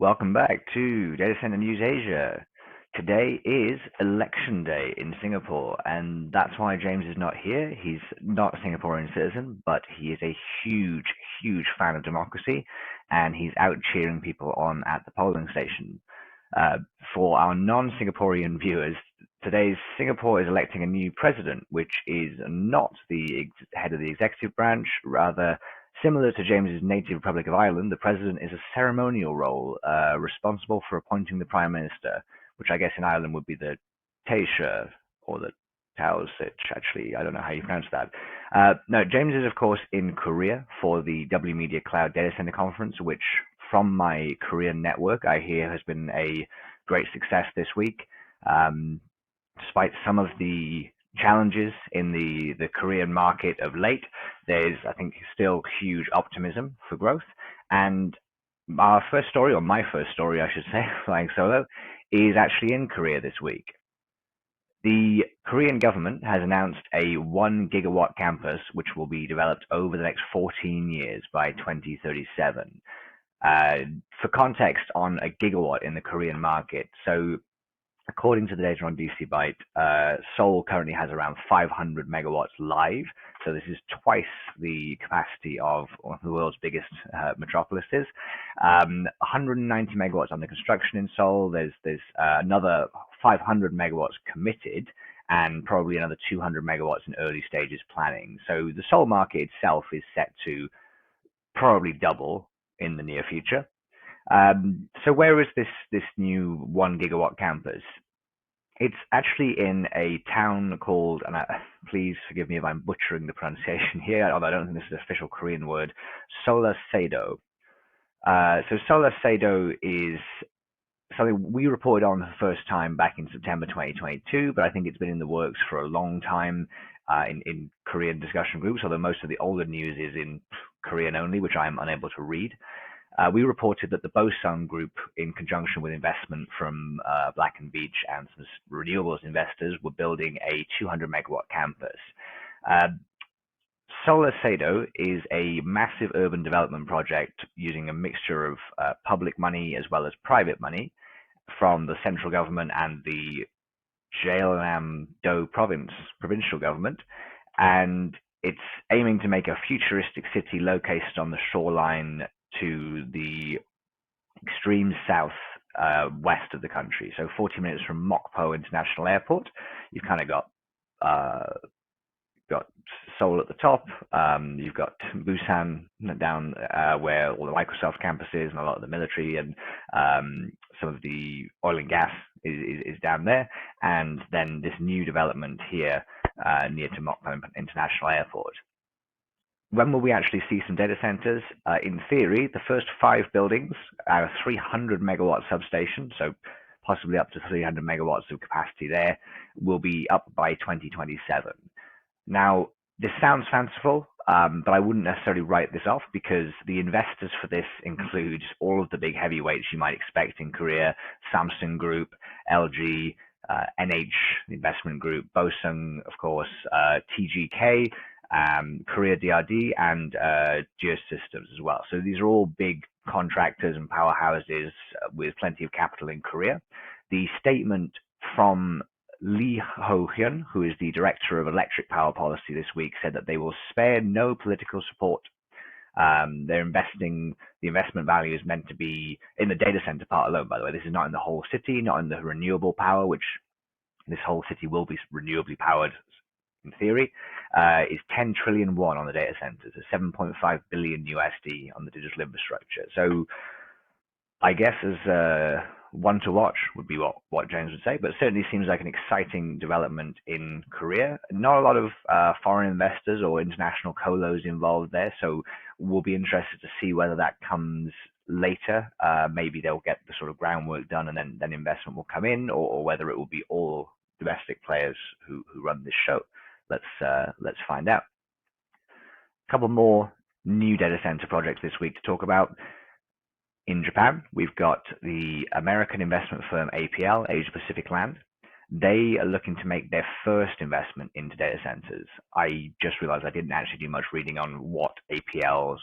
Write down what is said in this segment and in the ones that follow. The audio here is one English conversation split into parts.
Welcome back to Data Center News Asia. Today is election day in Singapore, and that's why James is not here. He's not a Singaporean citizen, but he is a huge, huge fan of democracy, and he's out cheering people on at the polling station. For our non-Singaporean viewers, today's Singapore is electing a new president, which is not the head of the executive branch. Rather, similar to James's native Republic of Ireland, the president is a ceremonial role responsible for appointing the prime minister, which I guess in Ireland would be the Taoiseach or the Taoiseach. Actually, I don't know how you pronounce that. No, James is, of course, in Korea for the W Media Cloud Data Center Conference, which, from my Korean network, I hear has been a great success this week. Despite some of the challenges in the Korean market of late, there's, I think, still huge optimism for growth. And our first story, or my first story, I should say, flying solo, is actually in Korea this week. The Korean government has announced a 1 gigawatt campus, which will be developed over the next 14 years by 2037. For context on a gigawatt in the Korean market, so according to the data on DC Byte, Seoul currently has around 500 megawatts live. So this is twice the capacity of one of the world's biggest metropolises. 190 megawatts under construction in Seoul. There's another 500 megawatts committed, and probably another 200 megawatts in early stages planning. So the Seoul market itself is set to probably double in the near future. So where is this new 1 gigawatt campus? It's actually in a town called, and please forgive me if I'm butchering the pronunciation here, although I don't think this is an official Korean word, SolaSeaDo. So SolaSeaDo is something we reported on for the first time back in September 2022, but I think it's been in the works for a long time in Korean discussion groups, although most of the older news is in Korean only, which I'm unable to read. We reported that the Bosung Group, in conjunction with investment from Black & Beach and some renewables investors, were building a 200 megawatt campus. SolaSeaDo is a massive urban development project using a mixture of public money as well as private money from the central government and the Jeollanam-do provincial government, and it's aiming to make a futuristic city located on the shoreline to the extreme south west of the country. So 40 minutes from Mokpo International Airport. You've kind of got Seoul at the top. You've got Busan down where all the Microsoft campus is and a lot of the military and some of the oil and gas is down there. And then this new development here near to Mokpo International Airport. When will we actually see some data centers? In theory, the first 5 buildings are a 300 megawatt substation, so possibly up to 300 megawatts of capacity there, will be up by 2027. Now, this sounds fanciful, but I wouldn't necessarily write this off because the investors for this include all of the big heavyweights you might expect in Korea: Samsung Group, LG, NH, the investment group, Bosung, of course, TGK, Korea DRD, and Geosystems as well. So these are all big contractors and powerhouses with plenty of capital in Korea. The statement from Lee Ho-hyun, who is the director of electric power policy this week, said that they will spare no political support. They're investing, the investment value is meant to be in the data center part alone, by the way. This is not in the whole city, not in the renewable power, which this whole city will be renewably powered in theory, is 10 trillion won on the data centers, so 7.5 billion USD on the digital infrastructure. So I guess as one to watch would be what James would say, but it certainly seems like an exciting development in Korea. Not a lot of foreign investors or international colos involved there, so we'll be interested to see whether that comes later. Maybe they'll get the sort of groundwork done and then investment will come in, or whether it will be all domestic players who run this show. Let's find out. A couple more new data center projects this week to talk about. In Japan, we've got the American investment firm APL, Asia Pacific Land. They are looking to make their first investment into data centers. I just realized I didn't actually do much reading on what APL's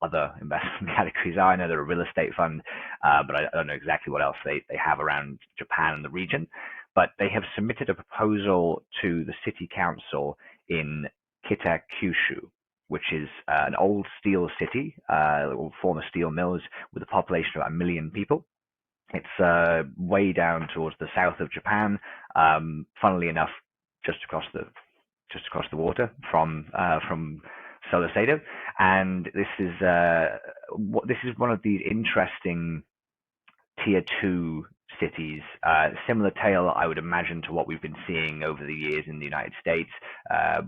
other investment categories are. I know they're a real estate fund, but I don't know exactly what else they have around Japan and the region. But they have submitted a proposal to the city council in Kitakyushu, which is an old steel city, or former steel mills, with a population of about 1 million people. It's way down towards the south of Japan. Funnily enough, just across the water from SolaSeaDo, and this is one of these interesting tier two cities. Similar tale, I would imagine, to what we've been seeing over the years in the United States,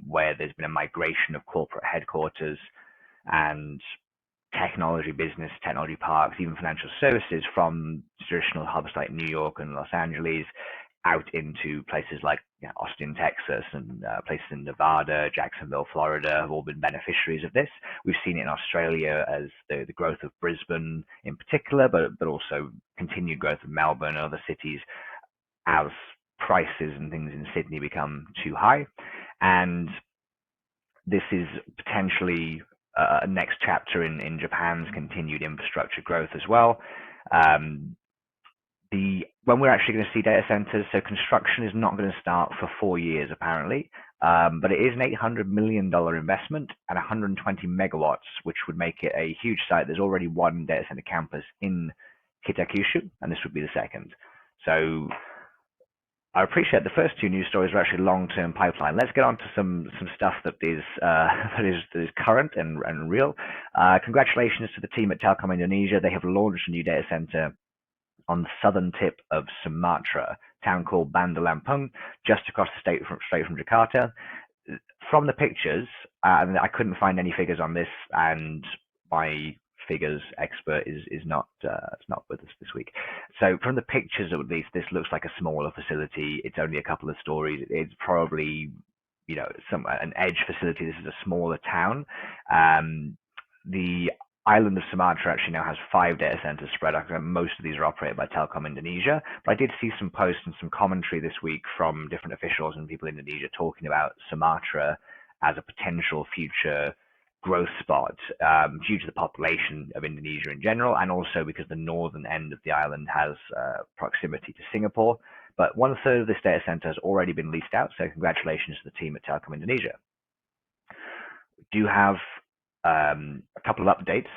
where there's been a migration of corporate headquarters and technology parks, even financial services from traditional hubs like New York and Los Angeles out into places like Austin, Texas, and places in Nevada, Jacksonville, Florida have all been beneficiaries of this. We've seen it in Australia as the growth of Brisbane in particular, but also continued growth of Melbourne and other cities as prices and things in Sydney become too high. And this is potentially a next chapter in Japan's continued infrastructure growth as well. When we're actually going to see data centers, so construction is not going to start for 4 years apparently, but it is an $800 million investment and 120 megawatts, which would make it a huge site. There's already one data center campus in Kitakyushu, and this would be the second. So I appreciate the first two news stories are actually long-term pipeline. Let's get on to some stuff that is that is current and real. Congratulations to the team at Telkom Indonesia. They have launched a new data center on the southern tip of Sumatra, a town called Bandar Lampung, just across the state straight from Jakarta. From the pictures, I couldn't find any figures on this, and my figures expert is not with us this week. So from the pictures, at least, this looks like a smaller facility. It's only a couple of stories. It's probably an edge facility. This is a smaller town. The island of Sumatra actually now has 5 data centers spread out. Most of these are operated by Telkom Indonesia, but I did see some posts and some commentary this week from different officials and people in Indonesia talking about Sumatra as a potential future growth spot due to the population of Indonesia in general, and also because the northern end of the island has proximity to Singapore. But 1/3 of this data center has already been leased out, so congratulations to the team at Telkom Indonesia. We do have a couple of updates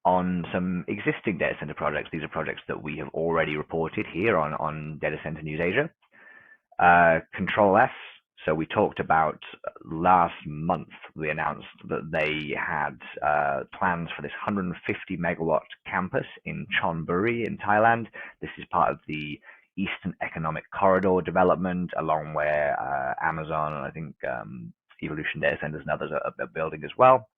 on some existing data center projects. These are projects that we have already reported here on Data Center News Asia. CtrlS. So we talked about last month, we announced that they had plans for this 150 megawatt campus in Chonburi in Thailand. This is part of the Eastern Economic Corridor development, along where Amazon and I think Evolution Data Centers and others are building as well.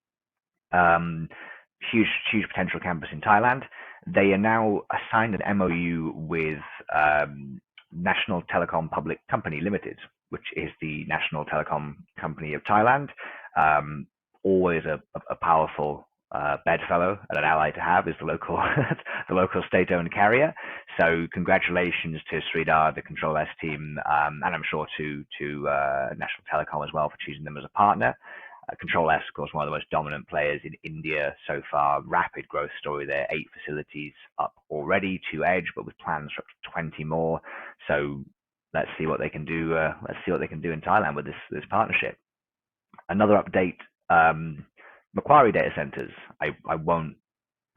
Huge potential campus in Thailand. They are now assigned an MOU with National Telecom Public Company Limited, which is the National Telecom Company of Thailand. Always a powerful bedfellow and an ally to have is the local state-owned carrier. So congratulations to Sridhar, the CtrlS team, and I'm sure to National Telecom as well for choosing them as a partner. CtrlS, of course, one of the most dominant players in India so far. Rapid growth story there. 8 facilities up already to edge, but with plans for up to 20 more. So let's see what they can do. Let's see what they can do in Thailand with this partnership. Another update: Macquarie data centers. I won't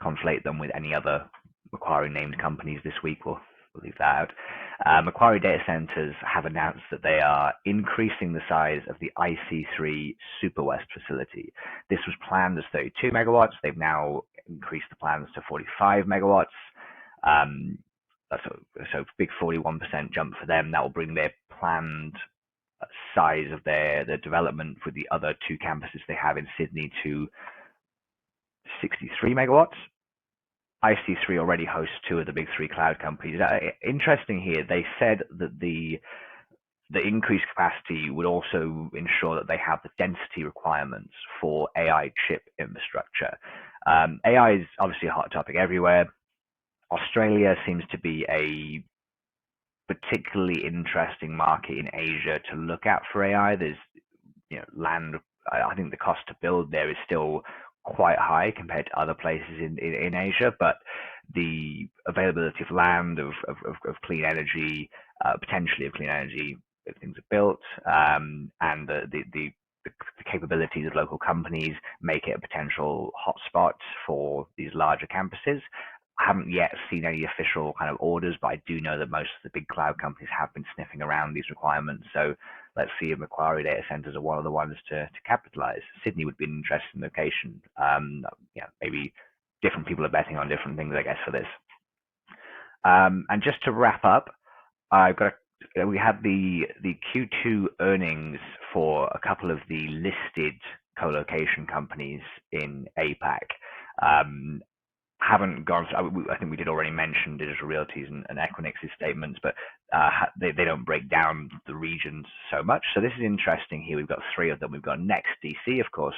conflate them with any other Macquarie named companies this week. We'll leave that out. Macquarie Data Centers have announced that they are increasing the size of the IC3 Super West facility. This was planned as 32 megawatts. They've now increased the plans to 45 megawatts. So big 41% jump for them. That will bring their planned size of their development for the other 2 campuses they have in Sydney to 63 megawatts. IC3 already hosts 2 of the big 3 cloud companies. Interesting here, they said that the increased capacity would also ensure that they have the density requirements for AI chip infrastructure. AI is obviously a hot topic everywhere. Australia seems to be a particularly interesting market in Asia to look at for AI. There's land. I think the cost to build there is still quite high compared to other places in Asia, but the availability of land, of clean energy, potentially of clean energy if things are built, and the capabilities of local companies make it a potential hotspot for these larger campuses. I haven't yet seen any official kind of orders, but I do know that most of the big cloud companies have been sniffing around these requirements. So let's see if Macquarie data centers are one of the ones to capitalize. Sydney would be an interesting location. Maybe different people are betting on different things, I guess, for this. And just to wrap up, we had the Q2 earnings for a couple of the listed co-location companies in APAC. Haven't gone. I think we did already mention Digital Realty's and Equinix's statements, but they don't break down the regions so much. So this is interesting here. We've got three of them. We've got NEXTDC, of course,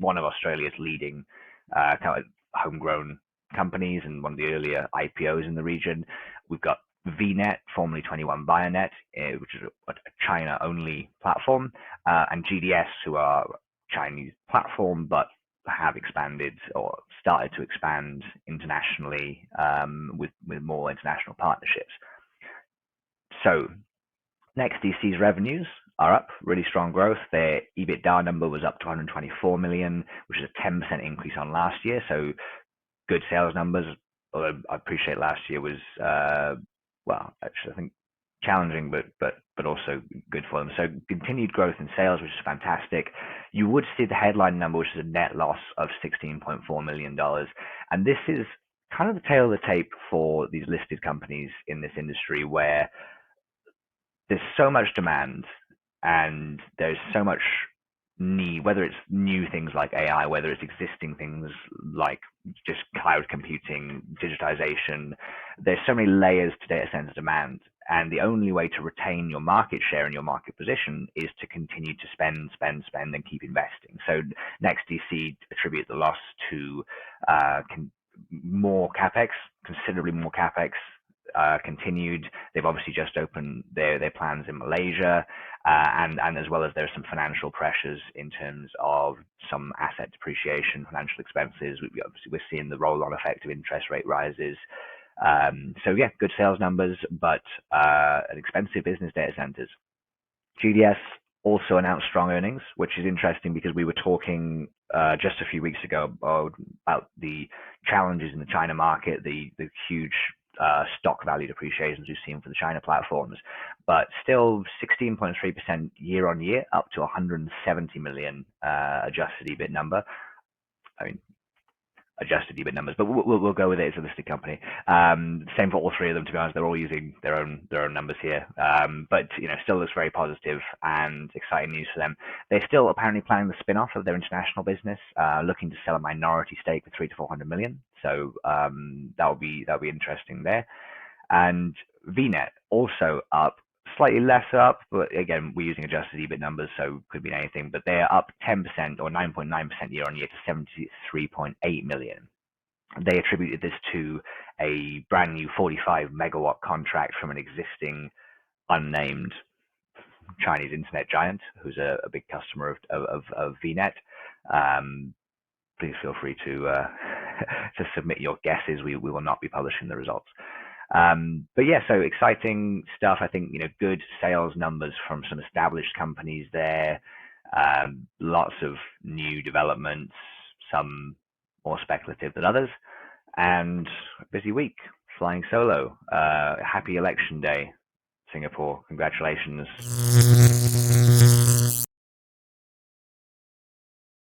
one of Australia's leading kind of homegrown companies and one of the earlier IPOs in the region. We've got VNet, formerly 21 Bionet, which is a China-only platform, and GDS, who are Chinese platform, but have expanded or started to expand internationally with more international partnerships. So NEXTDC's revenues are up, really strong growth. Their EBITDA number was up to 124 million, which is a 10% increase on last year. So good sales numbers, although I appreciate last year was, actually I think challenging, but also good for them. So continued growth in sales, which is fantastic. You would see the headline number, which is a net loss of $16.4 million. And this is kind of the tail of the tape for these listed companies in this industry, where there's so much demand and there's so much need, whether it's new things like AI, whether it's existing things like just cloud computing, digitization. There's so many layers to data center demand. And the only way to retain your market share and your market position is to continue to spend, and keep investing. So NEXTDC attribute the loss to more CapEx, considerably more CapEx continued. They've obviously just opened their plans in Malaysia, and as well as there's some financial pressures in terms of some asset depreciation, financial expenses. We're seeing the roll-on effect of interest rate rises. So yeah, good sales numbers, but an expensive business, data centers. GDS also announced strong earnings, which is interesting because we were talking just a few weeks ago about the challenges in the China market, the huge stock value depreciations we've seen for the China platforms, but still 16.3% year on year, up to 170 million adjusted EBIT number. I mean, adjusted EBIT numbers, but we'll go with it as a listed company. Same for all three of them, to be honest. They're all using their own numbers here, but still looks very positive and exciting news for them. They're still apparently planning the spin-off of their international business, looking to sell a minority stake for 300 to 400 million. So that'll be interesting there. And VNet also up, slightly less up, but again, we're using adjusted EBIT numbers, so could be anything, but they're up 10% or 9.9% year on year to 73.8 million. They attributed this to a brand new 45 megawatt contract from an existing unnamed Chinese internet giant, who's a big customer of VNet. Please feel free to to submit your guesses. We will not be publishing the results. But yeah, so exciting stuff. I think, good sales numbers from some established companies there. Lots of new developments, some more speculative than others, and a busy week flying solo. Happy election day, Singapore. Congratulations.